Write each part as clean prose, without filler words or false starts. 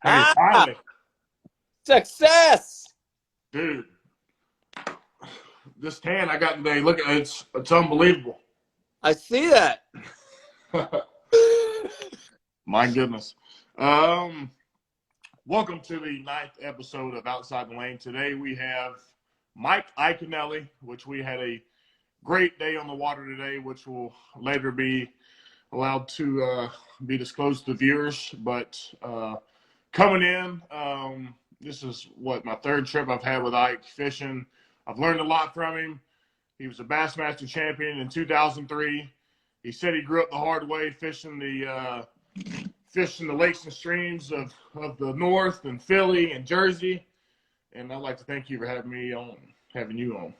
Hey, finally. Success. Dude, this tan I got today, look at it, it's unbelievable. I see that. My goodness. Welcome to the 9th episode of Outside the Lane. Today we have Mike Iaconelli, which we had a great day on the water today, which will later be allowed to be disclosed to viewers. But coming in, this is my third trip I've had with Ike fishing. I've learned a lot from him. He was a Bassmaster champion in 2003. He said he grew up the hard way fishing the lakes and streams of the North and Philly and Jersey. And I'd like to thank you for having you on.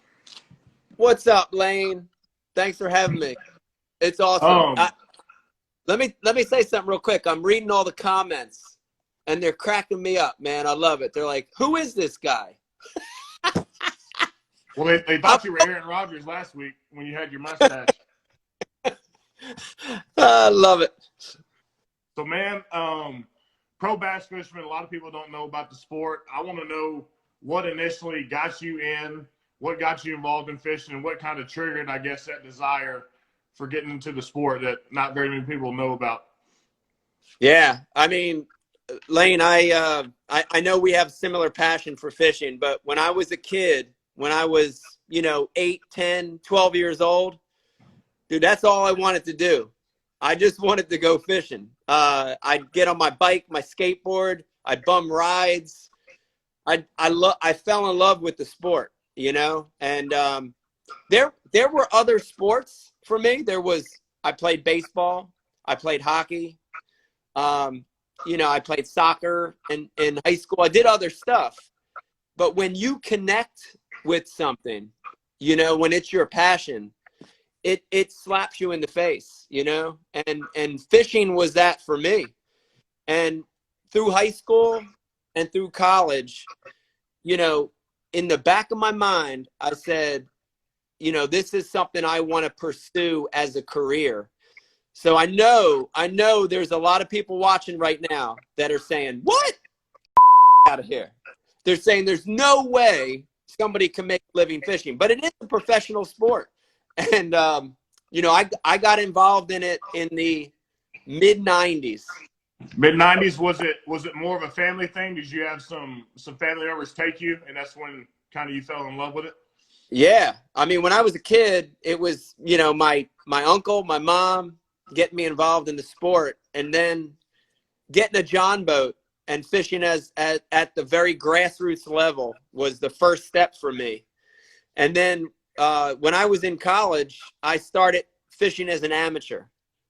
What's up, Lane? Thanks for having me. It's awesome. Let me say something real quick. I'm reading all the comments, and they're cracking me up, man. I love it. They're like, "Who is this guy?" Well, they thought you were Aaron Rodgers last week when you had your mustache. I love it. So, man, pro bass fisherman, a lot of people don't know about the sport. I want to know what initially got you in, what got you involved in fishing, and what kind of triggered, I guess, that desire for getting into the sport that not very many people know about. Yeah, I mean, Lane, I know we have similar passion for fishing, but when I was a kid, when I was, 8, 10, 12 years old, dude, that's all I wanted to do. I just wanted to go fishing. I'd get on my bike, my skateboard, I'd bum rides. I fell in love with the sport, and there were other sports for me. I played baseball, I played hockey, I played soccer in high school. I did other stuff. But when you connect with something, when it's your passion, it slaps you in the face, and fishing was that for me. And through high school and through college, in the back of my mind, I said, this is something I want to pursue as a career. So I know there's a lot of people watching right now that are saying, "What? Out of here." They're saying there's no way somebody can make a living fishing, but it is a professional sport. And, I got involved in it in the mid-90s. Mid-90s, was it more of a family thing? Did you have some family members take you, and that's when kind of you fell in love with it? Yeah. I mean, when I was a kid, it was, my uncle, my mom getting me involved in the sport, and then getting a John boat and fishing at the very grassroots level was the first step for me. And then when I was in college, I started fishing as an amateur.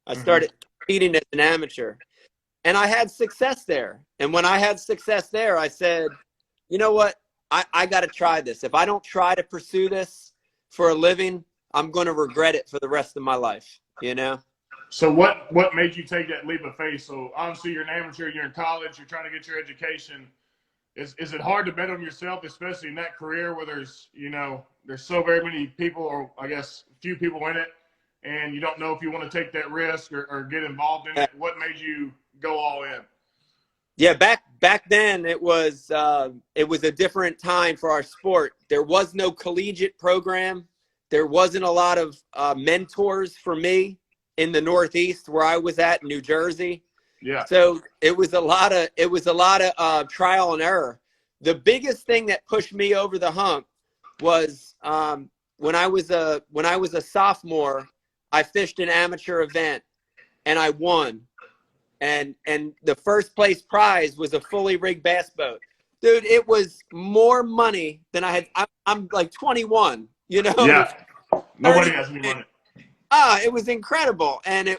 I started competing as an amateur. And I had success there. And when I had success there, I said, you know what? I got to try this. If I don't try to pursue this for a living, I'm going to regret it for the rest of my life, So what made you take that leap of faith? So obviously you're an amateur, you're in college, you're trying to get your education. Is it hard to bet on yourself, especially in that career where there's so very many people, or I guess few people in it, and you don't know if you want to take that risk or get involved in it? What made you go all in? Yeah, back then it was a different time for our sport. There was no collegiate program. There wasn't a lot of mentors for me in the Northeast where I was at in New Jersey. Yeah. So it was a lot of trial and error. The biggest thing that pushed me over the hump was when I was a sophomore, I fished an amateur event and I won. And the first place prize was a fully rigged bass boat. Dude, it was more money than I had. I'm like 21, Yeah. Nobody has any money. It was incredible. And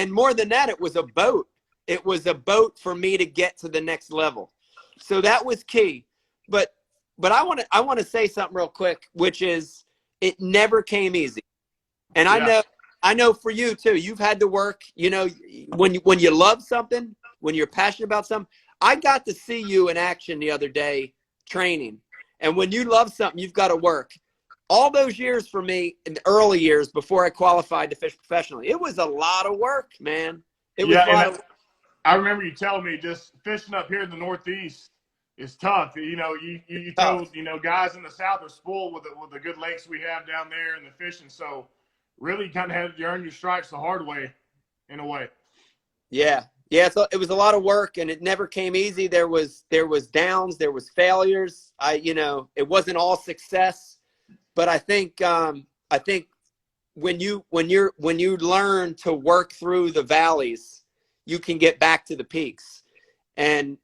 more than that, it was a boat. It was a boat for me to get to the next level. So that was key. But I want to say something real quick, which is it never came easy. And I know for you too, you've had to work, when you love something, when you're passionate about something. I got to see you in action the other day training. And when you love something, you've got to work. All those years for me, in the early years before I qualified to fish professionally, it was a lot of work, man. It was a lot of work. I remember you telling me just fishing up here in the Northeast is tough. You know, you Tough. told, you know, guys in the South are spoiled with the good lakes we have down there and the fishing. So really kind of had to earn your stripes the hard way, in a way. Yeah. Yeah. So it was a lot of work, and it never came easy. There was downs, there was failures. It wasn't all success, but I think when you learn to work through the valleys, you can get back to the peaks. And,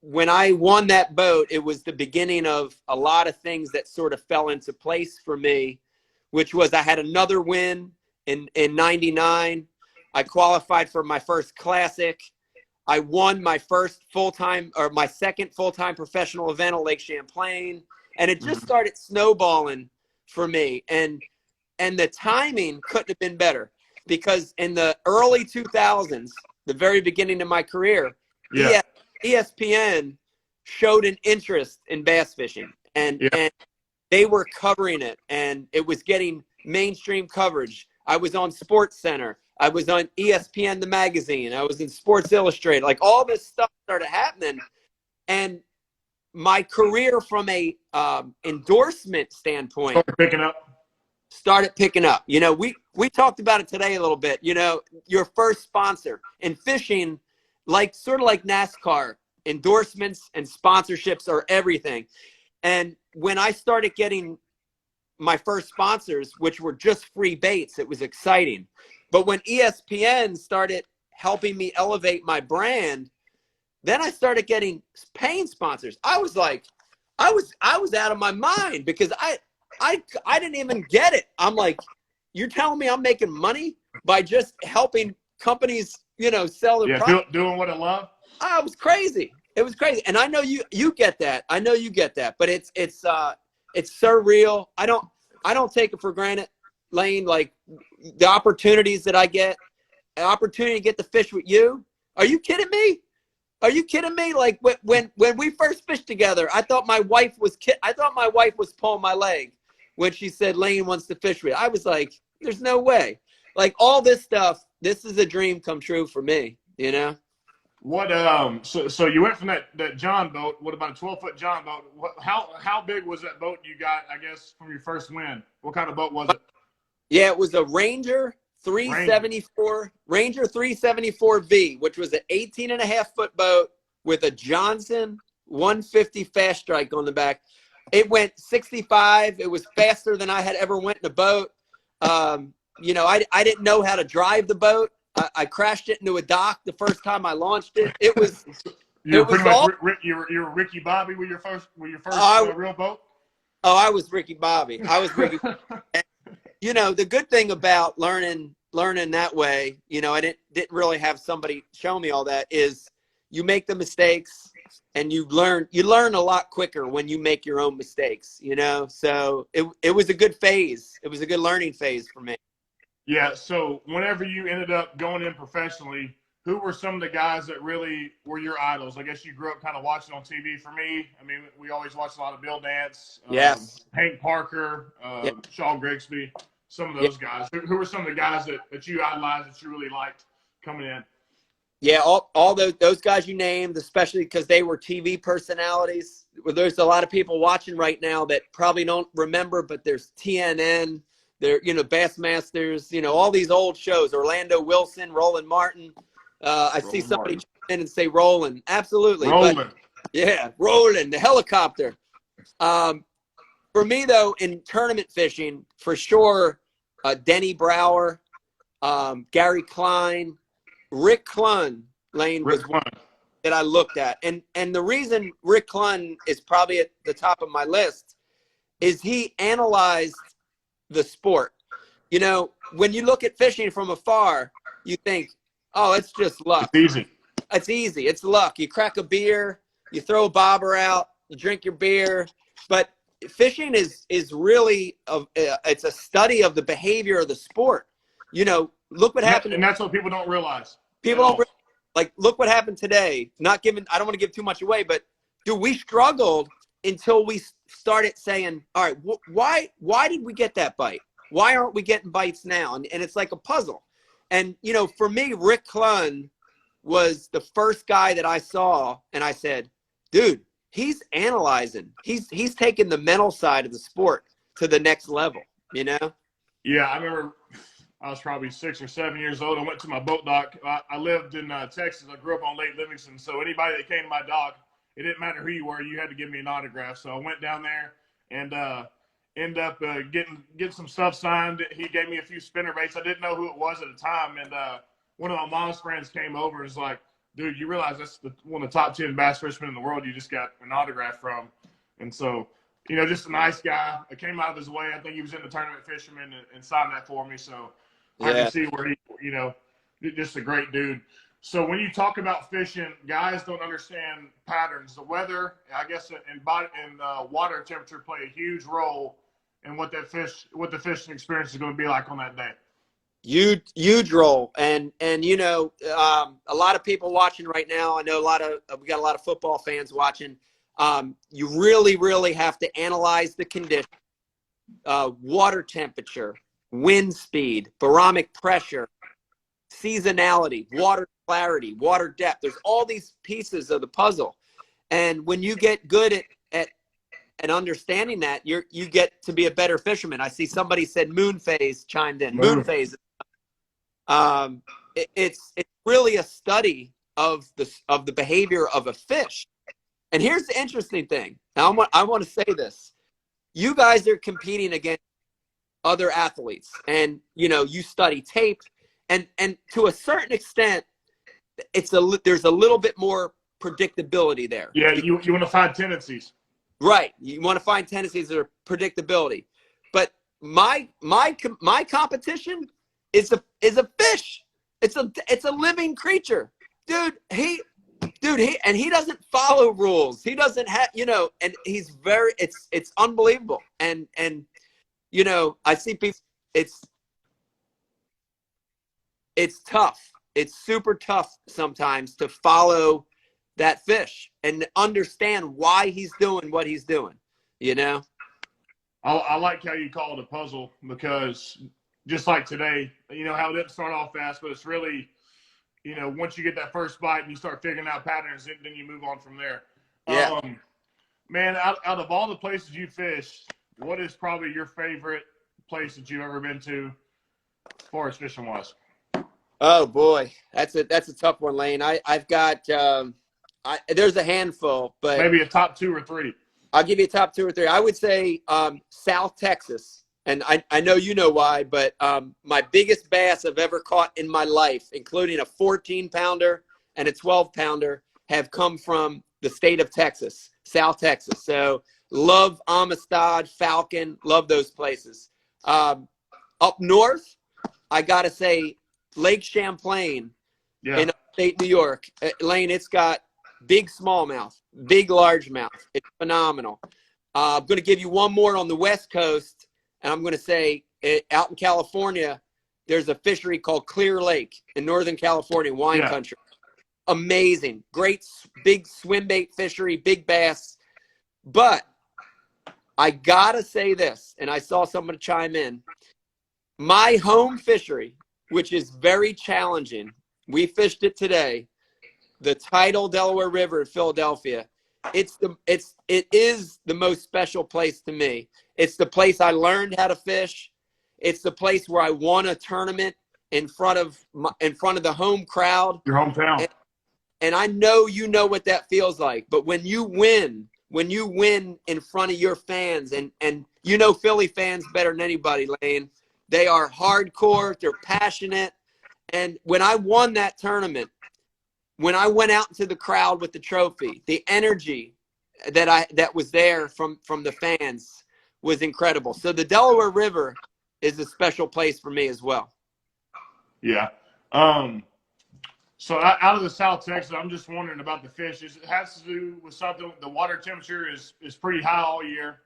when I won that boat, it was the beginning of a lot of things that sort of fell into place for me, which was I had another win in 99. I qualified for my first classic. I won my my second full-time professional event at Lake Champlain. And it just started snowballing for me. And the timing couldn't have been better, because in the early 2000s, the very beginning of my career, Yeah. ESPN showed an interest in bass fishing, and they were covering it, and it was getting mainstream coverage. I was on Sports Center. I was on ESPN, the magazine. I was in Sports Illustrated. Like, all this stuff started happening. And my career from a endorsement standpoint started picking up. We talked about it today a little bit. Your first sponsor in fishing, sort of like NASCAR, endorsements and sponsorships are everything. And when I started getting my first sponsors, which were just free baits, it was exciting. But when ESPN started helping me elevate my brand, then I started getting paying sponsors. I was like, I was out of my mind, because I didn't even get it. I'm like, you're telling me I'm making money by just helping companies, sell their products? Doing what I love. It was crazy. It was crazy. And I know you get that. I know you get that. But it's surreal. I don't take it for granted, Lane. Like, the opportunities that I get, an opportunity to get to fish with you. Are you kidding me? Are you kidding me? Like, when we first fished together, I thought my wife was pulling my leg when she said Lane wants to fish with you. I was like, there's no way. Like, all this stuff, this is a dream come true for me, What so you went from that John boat, what about a 12-foot John boat? How big was that boat you got, I guess, from your first win? What kind of boat was it? Yeah, it was a Ranger 374V, which was an 18.5-foot boat with a Johnson 150 fast strike on the back. It went 65. It was faster than I had ever went in a boat. I didn't know how to drive the boat. I crashed it into a dock the first time I launched it. It was you were Ricky Bobby with your first real boat. Oh, I was Ricky Bobby. And, the good thing about learning that way, I didn't really have somebody show me all that, is you make the mistakes and you learn a lot quicker when you make your own mistakes, so it was a good phase. It was a good learning phase for me. Yeah. So whenever you ended up going in professionally, who were some of the guys that really were your idols? I guess you grew up kind of watching on TV. For me, I mean, we always watched a lot of Bill Dance, Yes. Hank Parker, Shaw Grigsby, some of those guys. Who were some of the guys that you idolized, that you really liked coming in? Yeah, all those guys you named, especially because they were TV personalities. There's a lot of people watching right now that probably don't remember, but there's TNN, Bassmasters, all these old shows, Orlando Wilson, Roland Martin. I see somebody jump in and say Roland. Absolutely. Roland. Roland, the helicopter. For me, though, in tournament fishing, for sure, Denny Brower, Gary Klein, Rick Clunn, Lane, was one that I looked at. And the reason Rick Clunn is probably at the top of my list is he analyzed the sport. When you look at fishing from afar, you think, oh, it's just luck. It's easy. It's easy. It's luck. You crack a beer, you throw a bobber out, you drink your beer. But fishing is really it's a study of the behavior of the sport. Look what happened. And that's what people don't realize. People don't like, look what happened today. I don't want to give too much away, but we struggled until we started saying, all right, why did we get that bite? Why aren't we getting bites now? And it's like a puzzle. And, for me, Rick Clunn was the first guy that I saw, and I said, dude, he's analyzing. He's taking the mental side of the sport to the next level, you know? Yeah, I remember I was probably 6 or 7 years old. I went to my boat dock. I lived in Texas. I grew up on Lake Livingston. So anybody that came to my dock, it didn't matter who you were, you had to give me an autograph. So I went down there and ended up getting some stuff signed. He gave me a few spinner baits. I didn't know who it was at the time. And one of my mom's friends came over and was like, dude, you realize that's one of the top 10 bass fishermen in the world you just got an autograph from. And so, you know, just a nice guy. I came out of his way. I think he was in the tournament fisherman and signed that for me. So I can see where he, you know, just a great dude. So when you talk about fishing, guys don't understand patterns. The weather, I guess, and water temperature play a huge role in what the fishing experience is going to be like on that day. Huge role. And you know, a lot of people watching right now. I know we got a lot of football fans watching. You really have to analyze the condition, water temperature, wind speed, barometric pressure, seasonality, water clarity, water depth. There's all these pieces of the puzzle. And when you get good at understanding that, you get to be a better fisherman. I see somebody said moon phase chimed in. Moon phase. It's really a study of the behavior of a fish. And here's the interesting thing. Now I want to say this. You guys are competing against other athletes, and you know, you study tape, and to a certain extent, there's a little bit more predictability there. Yeah, you want to find tendencies. Right. You want to find tendencies or predictability. But my competition is a fish. It's a living creature. Dude, he doesn't follow rules. He doesn't have, you know, and he's it's unbelievable. And you know, I see people, it's tough. It's super tough sometimes to follow that fish and understand why he's doing what he's doing, you know? I like how you call it a puzzle, because just like today, you know, how it didn't start off fast, but it's really, you know, once you get that first bite and you start figuring out patterns, then you move on from there. Yeah. Man, out of all the places you fished, what is probably your favorite place that you've ever been to as far as fishing wise? Oh boy, that's a tough one, Lane. I've got there's a handful, but maybe a top 2 or 3. I'll give you a top 2 or 3. I would say South Texas, and I know you know why, but my biggest bass I've ever caught in my life, including a 14-pounder and a 12-pounder, have come from the state of Texas, South Texas. So love Amistad, Falcon, love those places. Up north, I gotta say Lake Champlain in upstate New York. Lane, it's got big smallmouth, big largemouth. It's phenomenal. I'm going to give you one more on the West Coast, and I'm going to say out in California, there's a fishery called Clear Lake in Northern California, wine country. Amazing. Great big swim bait fishery, big bass. But I got to say this, and I saw somebody chime in. My home fishery, which is very challenging, we fished it today, the tidal Delaware River in Philadelphia. It is the most special place to me. It's the place I learned how to fish. It's the place where I won a tournament in front of the home crowd. Your hometown. And I know you know what that feels like. But when you win in front of your fans, and you know Philly fans better than anybody, Lane, they are hardcore, they're passionate. And when I won that tournament, when I went out into the crowd with the trophy, the energy that was there from the fans was incredible. So the Delaware River is a special place for me as well. Yeah. So out of the South Texas, I'm just wondering about the fish. It has to do with something. The water temperature is pretty high all year,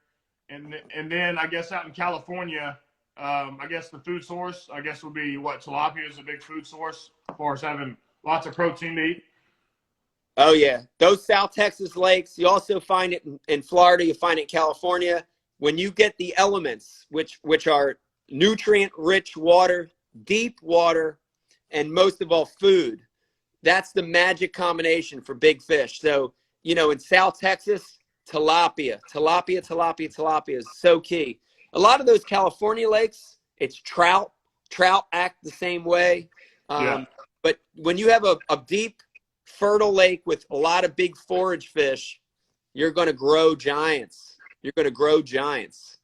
and then I guess out in California, I guess the food source, I guess, would be what, tilapia is a big food source as far as having lots of protein to eat. Oh yeah, those South Texas lakes. You also find it in Florida. You find it in California. When you get the elements, which are nutrient-rich water, deep water, and most of all food, that's the magic combination for big fish. So, you know, in South Texas, tilapia is so key. A lot of those California lakes, it's trout. Trout act the same way. Yeah. But when you have a deep, fertile lake with a lot of big forage fish, you're going to grow giants. You're going to grow giants.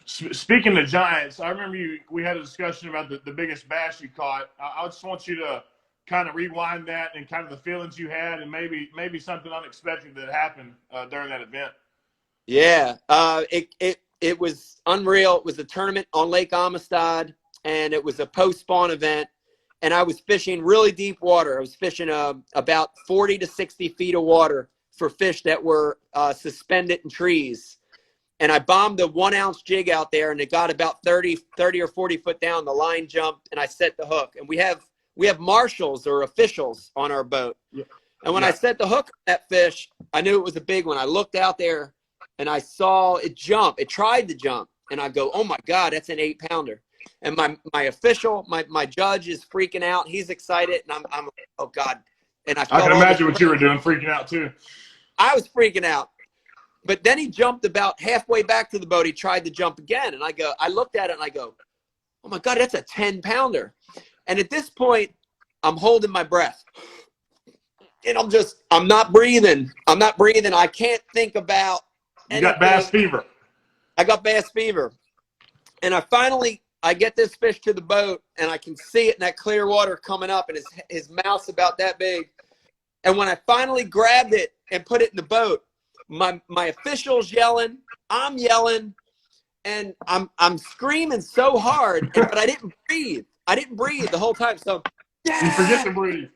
Speaking of giants, I remember we had a discussion about the biggest bass you caught. I just want you to kind of rewind that and kind of the feelings you had, and maybe something unexpected that happened during that event. Yeah, it was unreal. It was a tournament on Lake Amistad, and it was a post-spawn event. And I was fishing really deep water. I was fishing about 40 to 60 feet of water for fish that were suspended in trees. And I bombed a 1 ounce jig out there, and it got about 30 or 40 foot down. The line jumped, and I set the hook. And we have marshals or officials on our boat. Yeah. And when I set the hook on that fish, I knew it was a big one. I looked out there, and I saw it jump. It tried to jump. And I go, oh, my God, that's an 8-pounder. And my official, my judge is freaking out. He's excited, and I'm oh, God. And I can imagine what you were doing, freaking out, too. I was freaking out. But then he jumped about halfway back to the boat. He tried to jump again. And I looked at it, and I go, oh, my God, that's a 10-pounder. And at this point, I'm holding my breath. And I'm not breathing. I can't think about anything. You got bass fever. I got bass fever. And I get this fish to the boat, and I can see it in that clear water coming up, and his mouth's about that big. And when I finally grabbed it and put it in the boat, my official's yelling, I'm yelling, and I'm screaming so hard, but I didn't breathe. I didn't breathe the whole time. So yeah! You forget to breathe.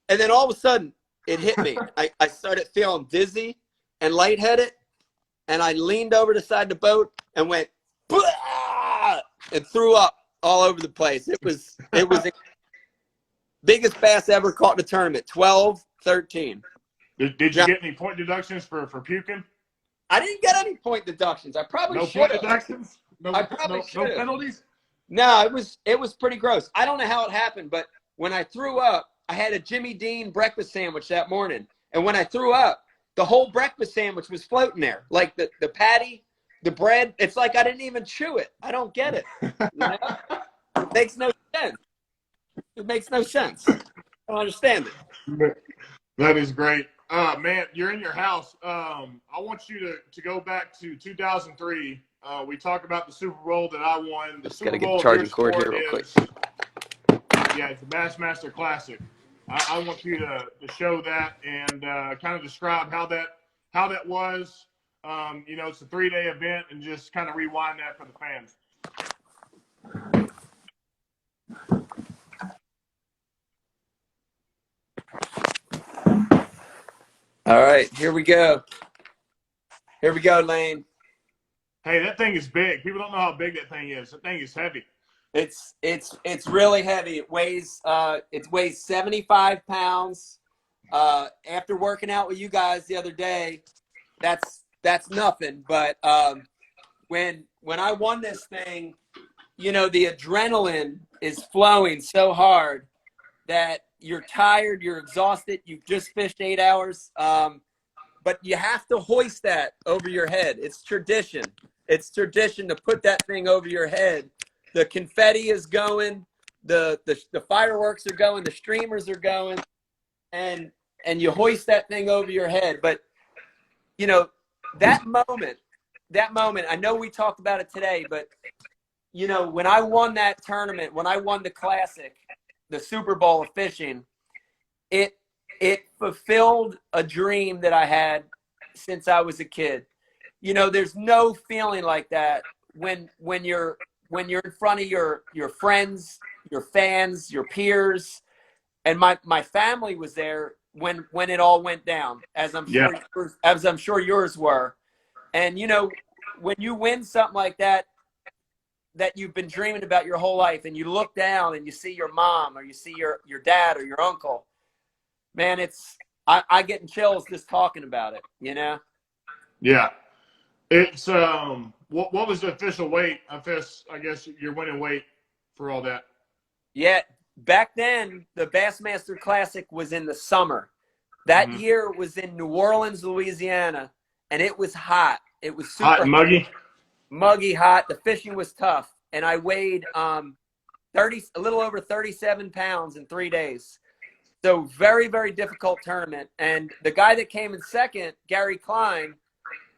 And then all of a sudden, it hit me. I started feeling dizzy and lightheaded, and I leaned over the side of the boat and went, bah! And threw up all over the place. It was the biggest bass ever caught in a tournament, 12-13. Did you get any point deductions for puking? I didn't get any point deductions. I probably should have. No point deductions? No penalties? No, it was pretty gross. I don't know how it happened, but when I threw up, I had a Jimmy Dean breakfast sandwich that morning. And when I threw up, the whole breakfast sandwich was floating there. Like the patty, the bread, it's like I didn't even chew it. I don't get it. You know? It makes no sense. It makes no sense. I don't understand it. That is great. Man, you're in your house. I want you to go back to 2003. We talked about the Super Bowl that I won. The Super Bowl charging cord here real quick. Yeah, it's the Bassmaster Classic. I want you to show that and kind of describe how that was. You know, it's a 3-day event, and just kind of rewind that for the fans. All right, here we go. Here we go, Lane. Hey, that thing is big. People don't know how big that thing is. That thing is heavy. It's really heavy. It weighs 75 pounds. After working out with you guys the other day, that's nothing. But when I won this thing, you know, the adrenaline is flowing so hard that you're tired, you're exhausted, you've just fished 8 hours. But you have to hoist that over your head. It's tradition. It's tradition to put that thing over your head. The confetti is going, the fireworks are going, the streamers are going, and you hoist that thing over your head. But, you know, that moment, I know we talked about it today, but, you know, when I won that tournament, when I won the Classic, the Super Bowl of fishing, it fulfilled a dream that I had since I was a kid. You know, there's no feeling like that when you're in front of your friends, your fans, your peers. And my family was there when it all went down, as I'm sure yours were. And, you know, when you win something like that you've been dreaming about your whole life, and you look down and you see your mom, or you see your dad or your uncle, man, I get chills just talking about it, you know? Yeah. It's what was the official weight? I guess your winning weight for all that. Yeah, back then, the Bassmaster Classic was in the summer. That year was in New Orleans, Louisiana, and it was hot. It was super hot and muggy hot. The fishing was tough, and I weighed a little over 37 pounds in 3 days. So very, very difficult tournament. And the guy that came in second, Gary Klein,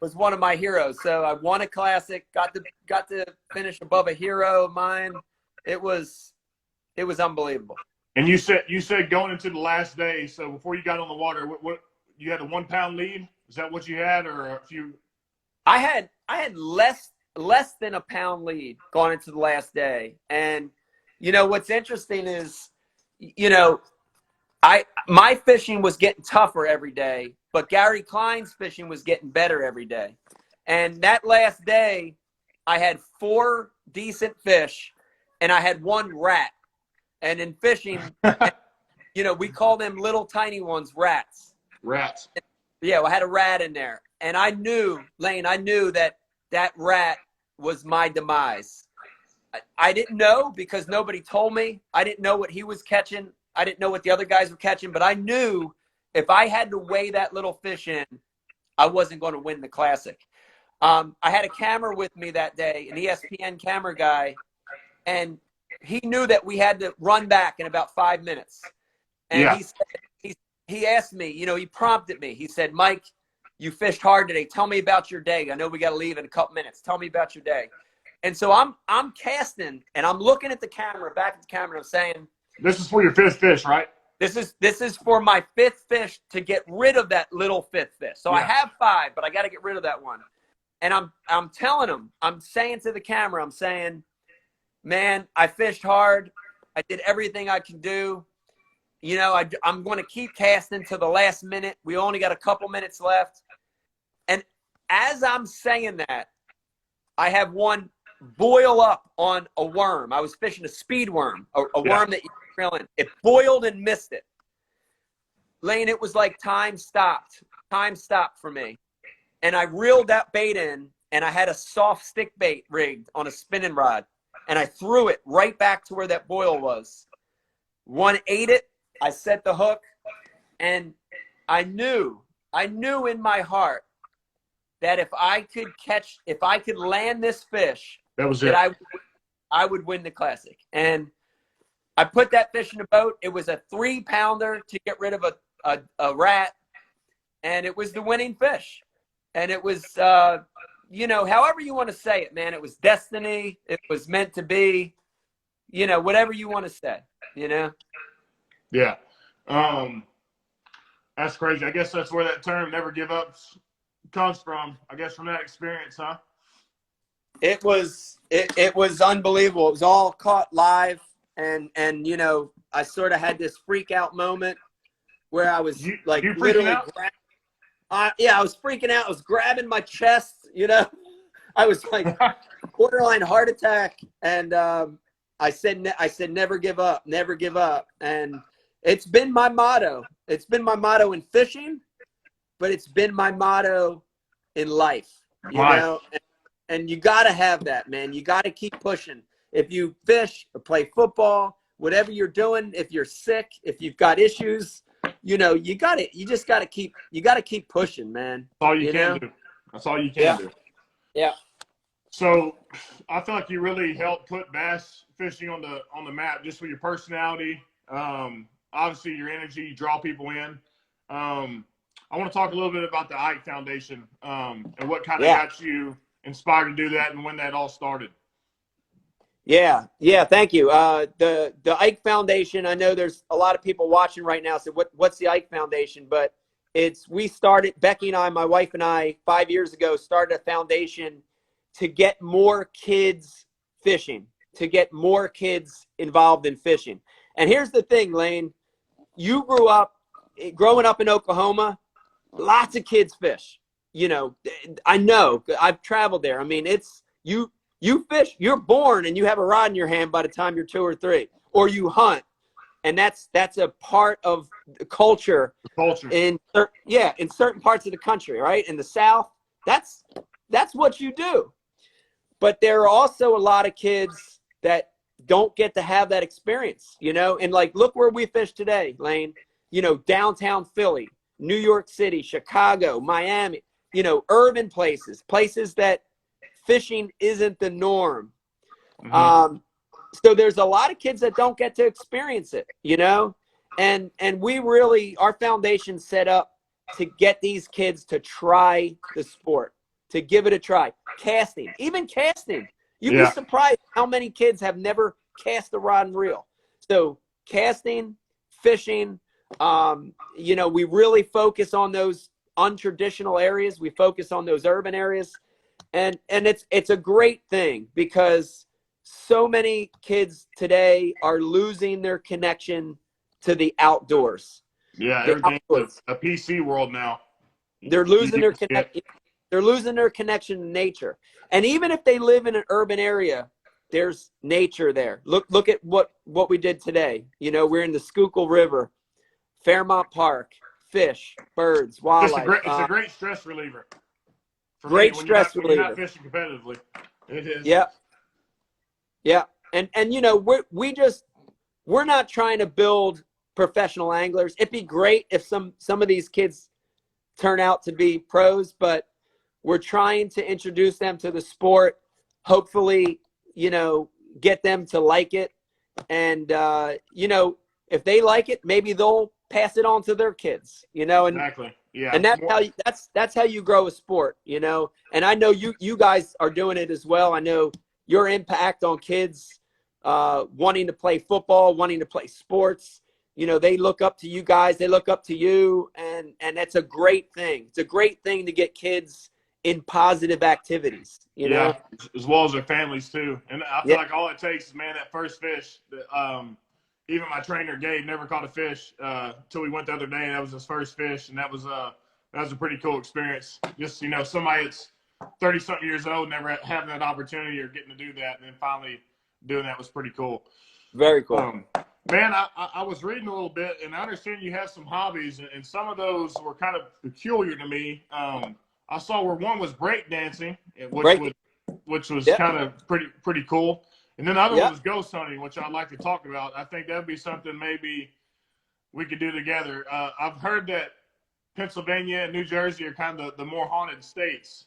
was one of my heroes. So I won a classic, got to finish above a hero of mine. It was unbelievable. And you said going into the last day, so before you got on the water, what you had a 1 pound lead? Is that what you had, or a few? I had less than a pound lead going into the last day. And you know what's interesting is, you know, my fishing was getting tougher every day, but Gary Klein's fishing was getting better every day. And that last day, I had 4 decent fish, and I had 1 rat. And in fishing, you know, we call them little tiny ones rats. Rats. Yeah, I had a rat in there. And I knew, Lane, that rat was my demise. I didn't know because nobody told me. I didn't know what he was catching. I didn't know what the other guys were catching. But I knew if I had to weigh that little fish in, I wasn't going to win the Classic. I had a camera with me that day, an ESPN camera guy, and he knew that we had to run back in about 5 minutes. And he asked me, you know, he prompted me. He said, Mike, you fished hard today. Tell me about your day. I know we got to leave in a couple minutes. Tell me about your day. And so I'm casting, and I'm looking at the camera, back at the camera, and I'm saying, this is for your 5th fish, right? This is for my 5th fish to get rid of that little 5th fish. So I have 5, but I got to get rid of that one. And I'm telling him, I'm saying to the camera, I'm saying, man, I fished hard. I did everything I can do. You know, I'm going to keep casting to the last minute. We only got a couple minutes left. And as I'm saying that, I have one boil up on a worm. I was fishing a speed worm, a worm that you're drilling. It boiled and missed it. Lane, it was like time stopped. Time stopped for me. And I reeled that bait in, and I had a soft stick bait rigged on a spinning rod. And I threw it right back to where that boil was. One ate it. I set the hook, and I knew in my heart that if I could land this fish, that was it. That I would win the Classic. And I put that fish in the boat. It was a 3-pounder to get rid of a rat, and it was the winning fish. And it was, you know, however you want to say it, man. It was destiny. It was meant to be. You know, whatever you want to say. You know. Yeah. That's crazy. I guess that's where that term "never give up" comes from. I guess from that experience, huh? It was unbelievable. It was all caught live, and you know, I sort of had this freak out moment where I was like literally yeah, I was freaking out. I was grabbing my chest, you know. I was like borderline heart attack, and I said never give up, never give up. And it's been my motto. It's been my motto in fishing, but it's been my motto in life, you know. And you got to have that, man. You got to keep pushing. If you fish or play football, whatever you're doing, if you're sick, if you've got issues, you know, you just got to keep pushing, man. That's all you can do. That's all you can do. Yeah. So I feel like you really helped put bass fishing on the map just with your personality. Obviously your energy, you draw people in. I want to talk a little bit about the Ike Foundation, and what kind of got you inspired to do that and when that all started. Yeah, thank you. The Ike Foundation, I know there's a lot of people watching right now, so what's the Ike Foundation? But we started, Becky and I, my wife and I, 5 years ago, started a foundation to get more kids fishing, to get more kids involved in fishing. And here's the thing, Lane, you growing up in Oklahoma, lots of kids fish. You know, I know, I've traveled there. I mean, it's, you fish, you're born and you have a rod in your hand by the time you're 2 or 3, or you hunt. And that's a part of the culture. In certain parts of the country, right? In the South, that's what you do. But there are also a lot of kids that don't get to have that experience, you know? And like, look where we fished today, Lane, you know, downtown Philly, New York City, Chicago, Miami, you know, urban places, places that fishing isn't the norm. Mm-hmm. So there's a lot of kids that don't get to experience it, you know? And we really, our foundation set up to get these kids to try the sport, to give it a try. Casting, even casting. You'd be Yeah. surprised how many kids have never cast a rod and reel. So casting, fishing, you know, we really focus on those untraditional areas. We focus on those urban areas. And it's a great thing because so many kids today are losing their connection to the outdoors. Yeah, The everything's outdoors. a PC world now. They're losing their Yeah. connection. They're losing their connection to nature. And even if they live in an urban area, there's nature there. Look at what we did today. You know, we're in the Schuylkill River, Fairmont Park, fish, birds, wildlife. It's a great stress reliever for Great me stress when you're not reliever. fishing competitively. It is. Yeah. Yeah. And you know, we're not trying to build professional anglers. It'd be great if some of these kids turn out to be pros, but we're trying to introduce them to the sport. Hopefully, you know, get them to like it. And, you know, if they like it, maybe they'll pass it on to their kids, you know, and Exactly. Yeah. and that's how you grow a sport, you know. And I know you guys are doing it as well. I know your impact on kids wanting to play football, wanting to play sports. You know, they look up to you guys. They look up to you, and that's a great thing. It's a great thing to get kids in positive activities. You know, as well as their families too. And I feel like all it takes is, man, that first fish. Even my trainer Gabe never caught a fish till we went the other day. That was his first fish, and that was a pretty cool experience. Just, you know, somebody that's 30-something years old never having that opportunity or getting to do that, and then finally doing that was pretty cool. Very cool. Man, I was reading a little bit, and I understand you have some hobbies, and some of those were kind of peculiar to me. I saw where one was breakdancing, which was kind of pretty cool. And then the other one was ghost hunting, which I'd like to talk about. I think that'd be something maybe we could do together. I've heard that Pennsylvania and New Jersey are kind of the more haunted states.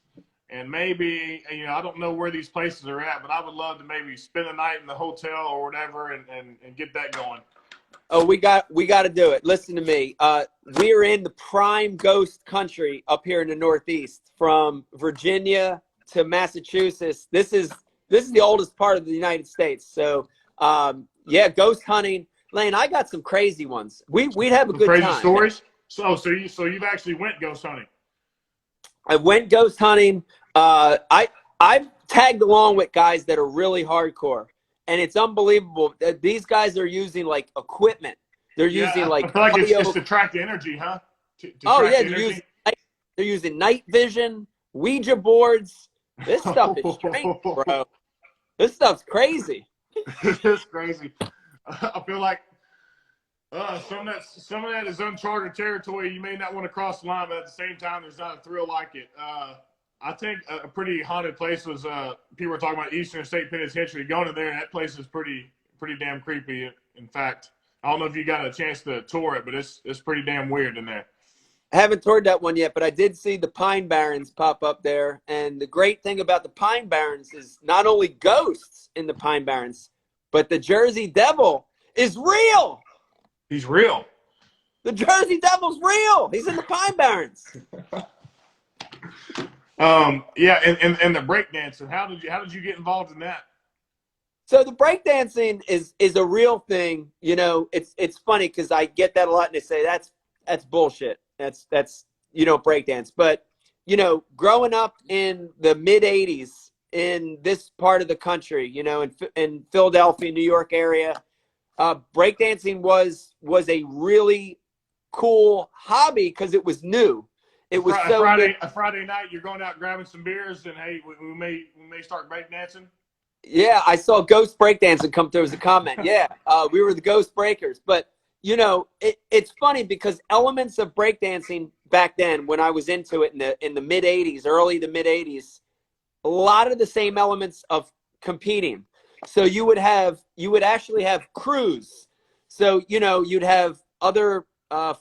And maybe, you know, I don't know where these places are at, but I would love to maybe spend a night in the hotel or whatever and get that going. Oh, we got to do it. Listen to me. We're in the prime ghost country up here in the Northeast, from Virginia to Massachusetts. This is the oldest part of the United States. So, yeah, ghost hunting. Lane, I got some crazy ones. We'd have a good time. Crazy stories? So you've actually went ghost hunting? I went ghost hunting. I've tagged along with guys that are really hardcore, and it's unbelievable. These guys are using like equipment. They're using like I feel like it's to track the energy, huh? They're using night vision, Ouija boards. This stuff is strange, bro. This stuff's crazy. It's crazy. I feel like some of that is uncharted territory. You may not want to cross the line, but at the same time, there's not a thrill like it. I think a pretty haunted place was people were talking about Eastern State Penitentiary. Going in there, that place is pretty damn creepy. In fact, I don't know if you got a chance to tour it, but it's pretty damn weird in there. I haven't toured that one yet, but I did see the Pine Barrens pop up there. And the great thing about the Pine Barrens is not only ghosts in the Pine Barrens, but the Jersey Devil is real. He's real. The Jersey Devil's real. He's in the Pine Barrens. Yeah, and the breakdancing. How did you get involved in that? So the breakdancing is a real thing. You know, it's funny because I get that a lot, and they say that's bullshit. That's you don't breakdance. But you know, growing up in the mid '80s in this part of the country, you know, in Philadelphia, New York area, breakdancing was a really cool hobby because it was new. It was a Friday night. You're going out grabbing some beers, and hey, we may start breakdancing. Yeah, I saw Ghost Breakdancing come through as a comment. Yeah, we were the Ghost Breakers. But, you know, it's funny because elements of breakdancing back then when I was into it in the mid-'80s, early to mid-'80s, a lot of the same elements of competing. So you would actually have crews. So, you know, you'd have other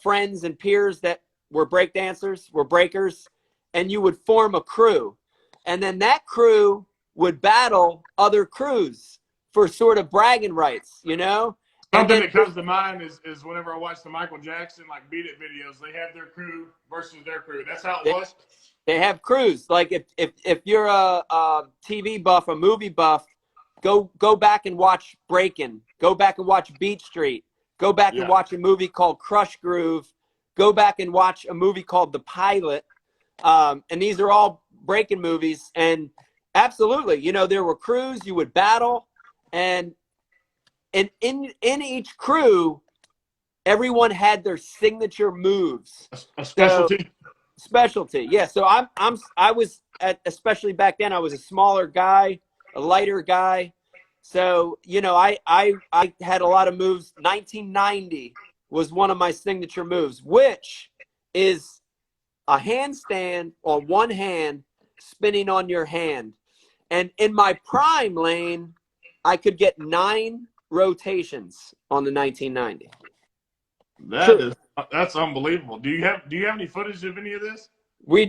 friends and peers that were breakdancers, were breakers, and you would form a crew. And then that crew would battle other crews for sort of bragging rights, you know? And Something then that comes to mind is whenever I watch the Michael Jackson like Beat It videos, they have their crew versus their crew. That's how it was. they have crews. Like if you're a TV buff, a movie buff, go back and watch Breakin'. Go back and watch Beat Street. Go back and watch a movie called Crush Groove. Go back and watch a movie called The Pilot. And these are all breaking movies. And absolutely, you know, there were crews. You would battle, and in each crew, everyone had their signature moves. A specialty. So, specialty, yeah. So I was especially back then, I was a smaller guy, a lighter guy. So, you know, I had a lot of moves. 1990 was one of my signature moves, which is a handstand on one hand, spinning on your hand. And in my prime lane, I could get 9 rotations on the 1990. That's unbelievable. Do you have any footage of any of this?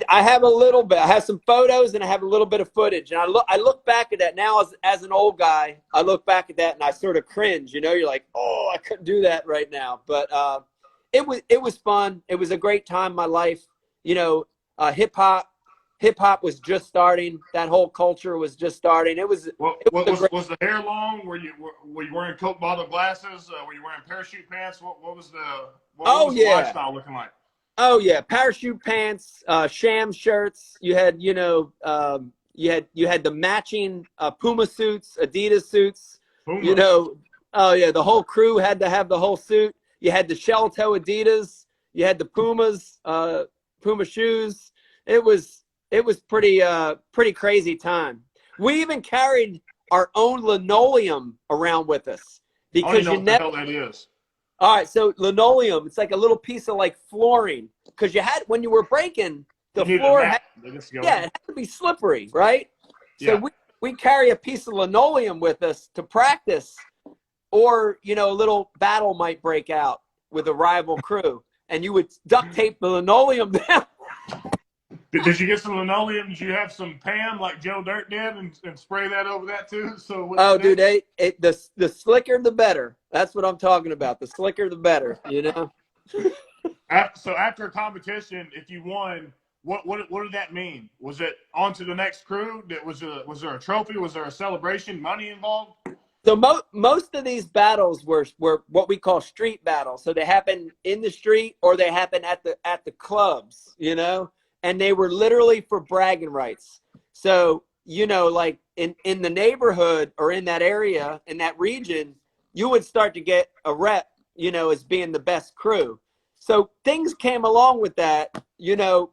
I have a little bit. I have some photos and I have a little bit of footage. And I look back at that now as an old guy. I look back at that and I sort of cringe. You know, you're like, oh, I couldn't do that right now. But it was fun. It was a great time in my life. You know, hip hop was just starting. That whole culture was just starting. Was the hair long? Were you wearing Coke bottle glasses? Were you wearing parachute pants? What was the lifestyle looking like? Oh yeah, parachute pants, sham shirts. You had, you know, you had the matching Puma suits, Adidas suits. Puma. You know, oh yeah, the whole crew had to have the whole suit. You had the shell toe Adidas. You had the Pumas, Puma shoes. It was pretty crazy time. We even carried our own linoleum around with us because you never know what the hell that is. All right, so linoleum, it's like a little piece of like flooring, because when you were breaking, the floor it had to be slippery, right? Yeah. So we carry a piece of linoleum with us to practice, or, you know, a little battle might break out with a rival crew, and you would duct tape the linoleum down. Did you get some linoleum? Did you have some Pam like Joe Dirt did and spray that over that too? So dude, the slicker the better. That's what I'm talking about. The slicker the better, you know? So after a competition, if you won, what did that mean? Was it on to the next crew? Was there a trophy? Was there a celebration? Money involved? So most of these battles were what we call street battles. So they happen in the street or they happen at the clubs, you know? And they were literally for bragging rights. So, you know, like in the neighborhood or in that area, in that region, you would start to get a rep, you know, as being the best crew. So things came along with that. You know,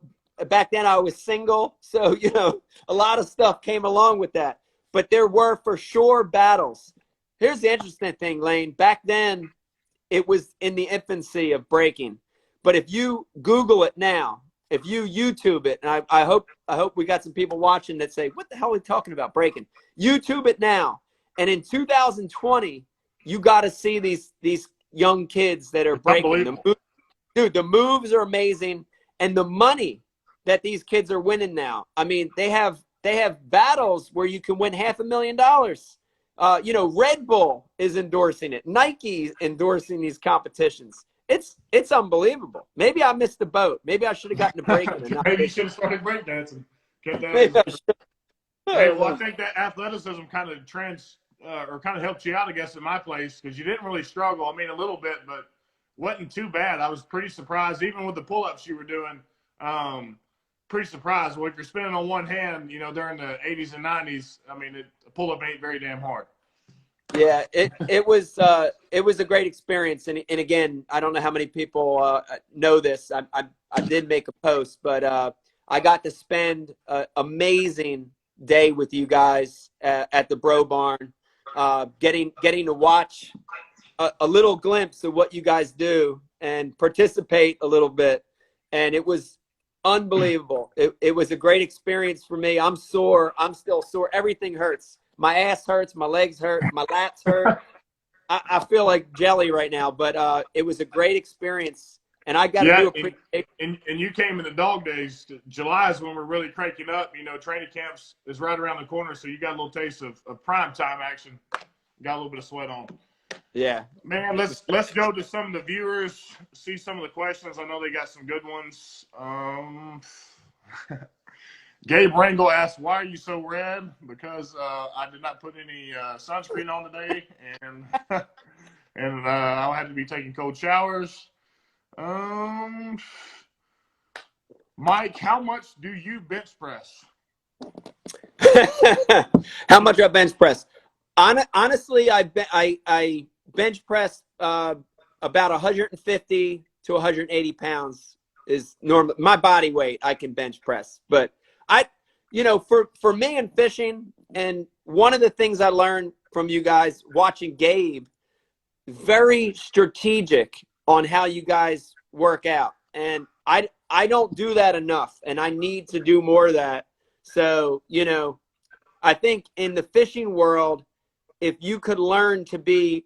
back then I was single. So, you know, a lot of stuff came along with that. But there were for sure battles. Here's the interesting thing, Lane. Back then, it was in the infancy of breaking. But if you Google it now, if you YouTube it, and I hope we got some people watching that say, what the hell are we talking about breaking? YouTube it now. And in 2020, you got to see these young kids that are breaking. The moves are amazing. And the money that these kids are winning now. I mean, they have battles where you can win $500,000. You know, Red Bull is endorsing it. Nike endorsing these competitions. It's unbelievable. Maybe I missed the boat. Maybe I should have gotten to breaking. Maybe you should have started breakdancing. Well, I think that athleticism kind of helped you out, I guess, in my place, because you didn't really struggle. I mean, a little bit, but wasn't too bad. I was pretty surprised, even with the pull-ups you were doing. Pretty surprised. Well, if you're spinning on one hand, you know, during the 80s and 90s, I mean, a pull-up ain't very damn hard. Yeah, it was a great experience, and again, I don't know how many people know this. I did make a post, but I got to spend an amazing day with you guys at the Bro Barn, getting to watch a little glimpse of what you guys do and participate a little bit, and it was unbelievable. It was a great experience for me. I'm sore. I'm still sore. Everything hurts. My ass hurts. My legs hurt. My lats hurt. I feel like jelly right now, but it was a great experience. And I got to do a and you came in the dog days. July is when we're really cranking up. You know, training camps is right around the corner, so you got a little taste of prime time action. Got a little bit of sweat on. Yeah, man. Let's go to some of the viewers. See some of the questions. I know they got some good ones. Gabe Rangel asked, "Why are you so red?" Because I did not put any sunscreen on today, and and I'll have to be taking cold showers. Mike, how much do you bench press? How much I bench press? Honestly, I bench press about 150 to 180 pounds is normal. My body weight I can bench press, but for me and fishing, and one of the things I learned from you guys watching Gabe, very strategic on how you guys work out. And I don't do that enough, and I need to do more of that. So, I think in the fishing world, if you could learn to be,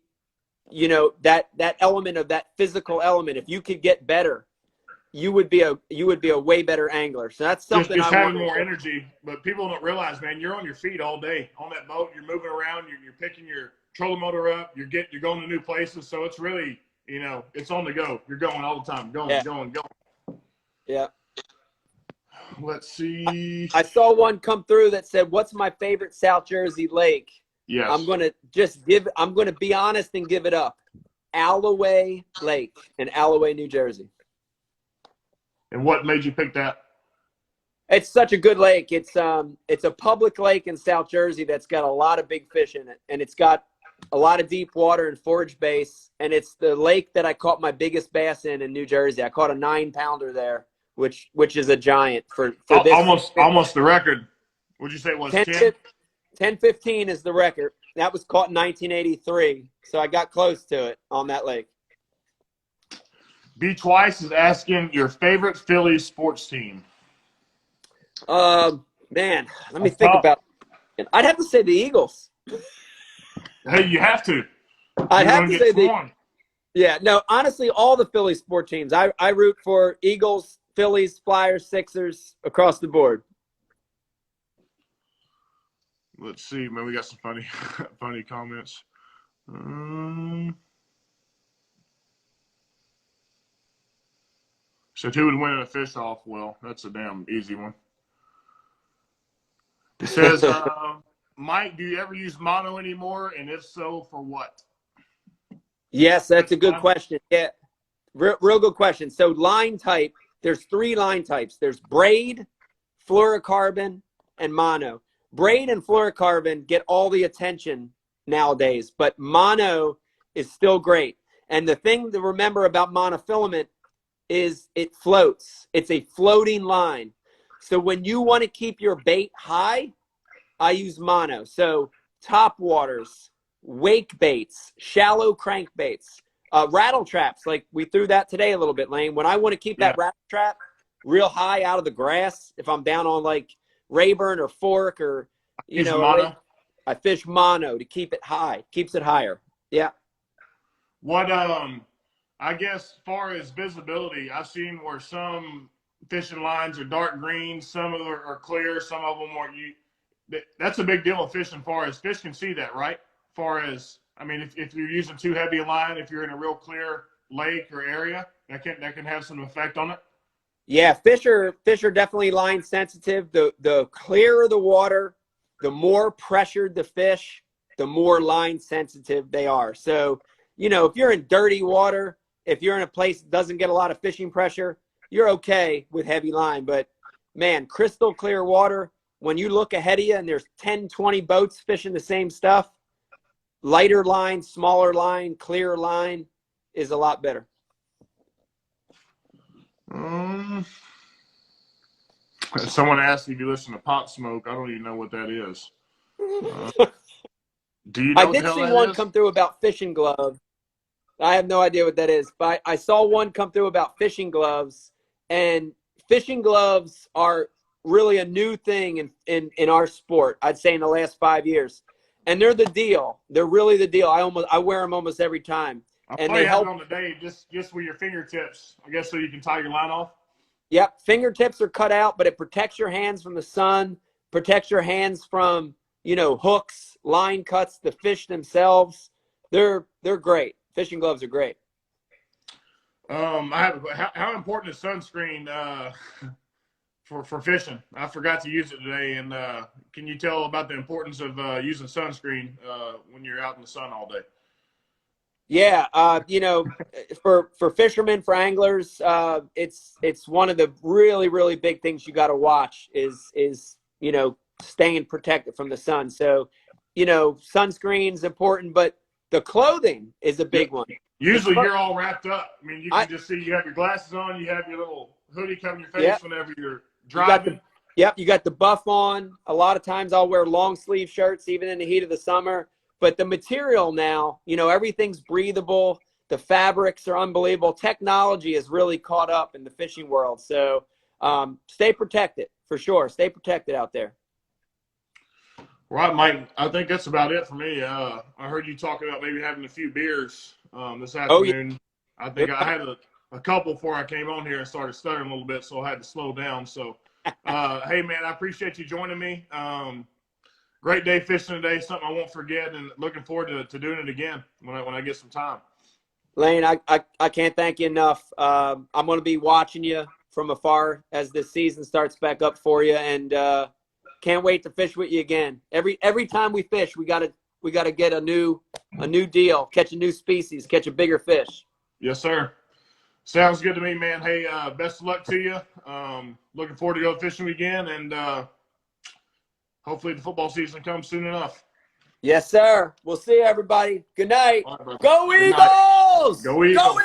that element of that physical element, if you could get better, you would be a way better angler. So that's something just having more energy. But people don't realize, man, you're on your feet all day on that boat. You're moving around. You're picking your trolling motor up. You're going to new places. So it's really, it's on the go. You're going all the time. Going. Yeah. Let's see. I saw one come through that said, "What's my favorite South Jersey lake?" Yes. I'm going to be honest and give it up. Alloway Lake in Alloway, New Jersey. And what made you pick that? It's such a good lake. It's a public lake in South Jersey that's got a lot of big fish in it, and it's got a lot of deep water and forage base. And it's the lake that I caught my biggest bass in New Jersey. I caught a 9-pounder there, which is a giant for this. Almost the record. Would you say it was 10? 10-15 is the record. That was caught in 1983, so I got close to it on that lake. B Twice is asking your favorite Phillies sports team. Man, let me think about it. I'd have to say the Eagles. Hey, you have to. I'd have to say yeah, no, honestly, all the Philly sport teams. I root for Eagles, Phillies, Flyers, Sixers, across the board. Let's see, man. We got some funny comments. So who would win in a fish off? Well, that's a damn easy one. It says, Mike, do you ever use mono anymore? And if so, for what? Yes, that's a good question. Yeah, real good question. So line type, there's 3 line types. There's braid, fluorocarbon, and mono. Braid and fluorocarbon get all the attention nowadays, but mono is still great. And the thing to remember about monofilament is it floats. It's a floating line. So when you want to keep your bait high, I use mono. So top waters, wake baits, shallow crankbaits, rattle traps. Like we threw that today a little bit, Lane. When I want to keep that rattle trap real high out of the grass, if I'm down on like Rayburn or Fork or, I fish mono to keep it high, keeps it higher. Yeah. What, I guess, as far as visibility, I've seen where some fishing lines are dark green, some of them are clear, some of them are. That's a big deal of fishing. Far as fish can see that, right? Far as if you're using too heavy a line, if you're in a real clear lake or area, that can have some effect on it. Yeah, fish are definitely line sensitive. The clearer the water, the more pressured the fish, the more line sensitive they are. So, if you're in dirty water, if you're in a place that doesn't get a lot of fishing pressure, you're okay with heavy line. But, man, crystal clear water, when you look ahead of you and there's 10, 20 boats fishing the same stuff, lighter line, smaller line, clearer line is a lot better. Someone asked if you listen to Pop Smoke. I don't even know what that is. Do you know I did see one come through about fishing gloves. I have no idea what that is, but I saw one come through about fishing gloves, and fishing gloves are really a new thing in our sport, I'd say in the last 5 years. and they're the deal. They're really the deal. I wear them almost every time, and they help on the day just with your fingertips, I guess, so you can tie your line off. Yep, fingertips are cut out, but it protects your hands from the sun, protects your hands from, you know, hooks, line cuts, the fish themselves. They're great. Fishing gloves are great. How important is sunscreen for fishing? I forgot to use it today, and can you tell about the importance of using sunscreen when you're out in the sun all day? Yeah, you know, for fishermen, for anglers, it's one of the really big things you got to watch is you know, staying protected from the sun. So, you know, sunscreen's important, but the clothing is a big one. Usually you're all wrapped up. I mean, you can just see you have your glasses on, you have your little hoodie covering your face whenever you're driving. You got the buff on. A lot of times I'll wear long sleeve shirts even in the heat of the summer. But the material now, you know, everything's breathable. The fabrics are unbelievable. Technology has really caught up in the fishing world. So stay protected, for sure. Stay protected out there. Right, Mike. I think that's about it for me. I heard you talking about maybe having a few beers this afternoon. Oh, yeah. I think I had a couple before I came on here and started stuttering a little bit, so I had to slow down. So, hey, man, I appreciate you joining me. Great day fishing today, something I won't forget, and looking forward to doing it again when I get some time. Lane, I can't thank you enough. I'm going to be watching you from afar as this season starts back up for you, and can't wait to fish with you again. Every time we fish, we gotta get a new deal, catch a new species, catch a bigger fish. Yes, sir. Sounds good to me, man. Hey, best of luck to you. Looking forward to go fishing again, and hopefully the football season comes soon enough. Yes, sir. We'll see you, everybody. Good night. Right, Go Eagles! Go Eagles!